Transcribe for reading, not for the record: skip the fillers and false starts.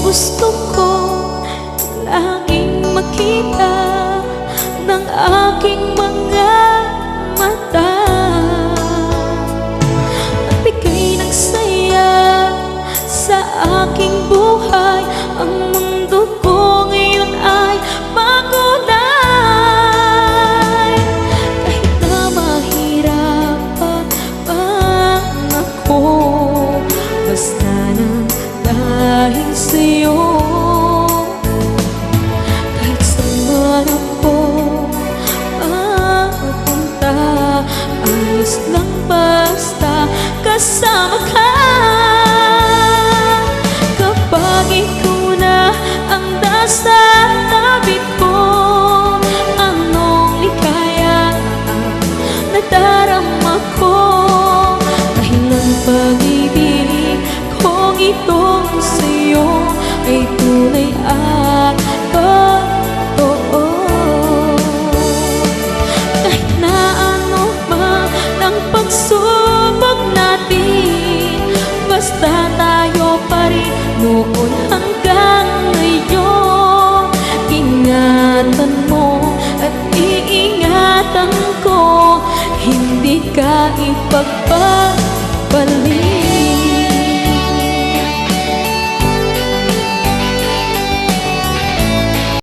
Gusto ko laging makita ng aking mga mata. Magbigay ng saya sa aking buhay. Ang mundo ko ngayon ay makulay. Kahit na mahirapan ako, basta nang dahil sa'yo. Kahit saan man ako mapunta, ayos lang basta kasama ka. Kapag ikaw na ang nasa tabi ko, anong likaya ang nadarama ko. Dahil ang pag-ibig kong itong sa'yo ay tunay at totoo. Kahit na ano man ang pagsubok natin, basta tayo pa rin noon hanggang ngayon. Ingatan mo at iingatan ko, hindi ka ipagpapalik.